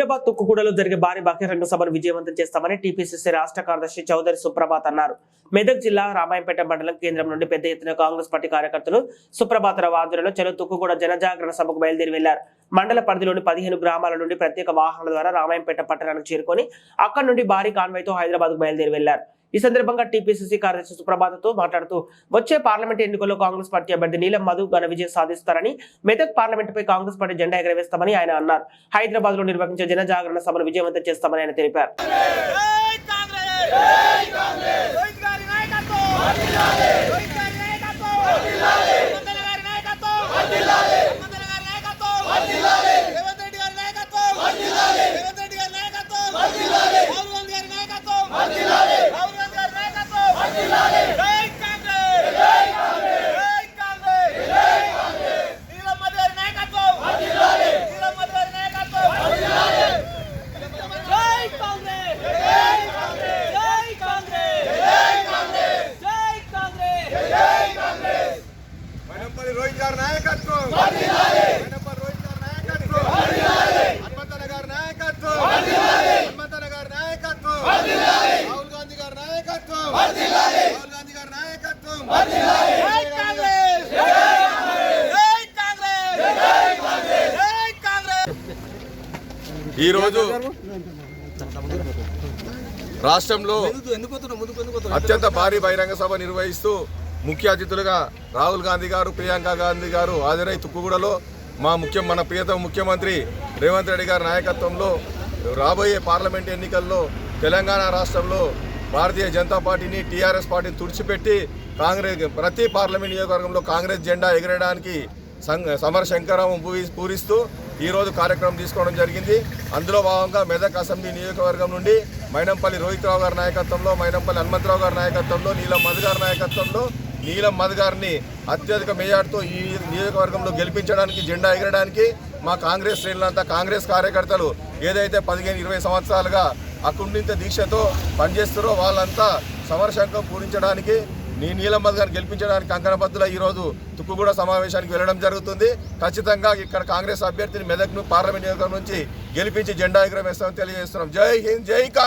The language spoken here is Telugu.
హైదరాబాద్ తుక్కుగూడలో జరిగే భారీ బహిరంగ సభను విజయవంతం చేస్తామని టీపీసీసీ రాష్ట్ర కార్యదర్శి చౌదరి సుప్రభాత్ అన్నారు. మెదక్ జిల్లా రామాయంపేట మండలం కేంద్రం నుండి పెద్ద ఎత్తున కాంగ్రెస్ పార్టీ కార్యకర్తలు సుప్రభాతరావు ఆధ్వర్యంలో చలో తుక్కుగూడ జనజాగరణ సభకు బయలుదేరి వెళ్లారు. మండల పరిధిలోని 15 గ్రామాల నుండి ప్రత్యేక వాహనాల ద్వారా రామాయంపేట పట్టణానికి చేరుకొని అక్కడి నుండి భారీ కాన్వాయ్తో హైదరాబాద్ కు బయలుదేరి వెళ్లారు. ఈ సందర్భంగా టీపీసీసీ కార్యదర్శి సుప్రభాతతో మాట్లాడుతూ వచ్చే పార్లమెంట్ ఎన్నికల్లో కాంగ్రెస్ పార్టీ అభ్యర్థి నీలం మధు ఘన విజయం సాధిస్తారని, మెదక్ పార్లమెంటుపై కాంగ్రెస్ పార్టీ జెండా ఎగరవేస్తామని ఆయన అన్నారు. హైదరాబాద్ లో నిర్వహించే జనజాగరణ సభను విజయవంతం చేస్తామని ఆయన తెలిపారు. ఈ రోజు రాష్ట్రంలో అత్యంత భారీ బహిరంగ సభ నిర్వహిస్తూ ముఖ్య అతిథులుగా రాహుల్ గాంధీ గారు, ప్రియాంక గాంధీ గారు హాజరై తుక్కుగూడలో మన ప్రియతమ ముఖ్యమంత్రి రేవంత్ రెడ్డి గారి నాయకత్వంలో రాబోయే పార్లమెంట్ ఎన్నికల్లో తెలంగాణ రాష్ట్రంలో భారతీయ జనతా పార్టీని, టీఆర్ఎస్ పార్టీని తుడిచిపెట్టి ప్రతి పార్లమెంట్ నియోజకవర్గంలో కాంగ్రెస్ జెండా ఎగరడానికి సమర శంకరావం పూరిస్తూ ఈరోజు కార్యక్రమం తీసుకోవడం జరిగింది. అందులో భాగంగా మెదక్ అసెంబ్లీ నియోజకవర్గం నుండి మైనంపల్లి రోహిత్ రావు గారి నాయకత్వంలో, మైనంపల్లి హనుమంతరావు గారి నాయకత్వంలో, నీలం మధు గారి నాయకత్వంలో నీలం మధు గారిని అత్యధిక మెజార్టీతో ఈ నియోజకవర్గంలో గెలిపించడానికి, జెండా ఎగరడానికి మా కాంగ్రెస్ శ్రేణులంతా, కాంగ్రెస్ కార్యకర్తలు ఏదైతే 15-20 సంవత్సరాలుగా అకుంఠిత దీక్షతో పనిచేస్తారో వాళ్ళంతా సమరశంకం పూరించడానికి, నీలం మధు గారిని గెలిపించడానికి కంకణబద్దుల ఈరోజు తుక్కుగూడ సమావేశానికి వెళ్ళడం జరుగుతుంది. ఖచ్చితంగా ఇక్కడ కాంగ్రెస్ అభ్యర్థిని మెదక్ను పార్లమెంట్ నియోజకవర్గం నుంచి గెలిపించి జెండా ఎగరవేస్తామని తెలియజేస్తున్నాం. జై హింద్, జై కాంగ్రెస్.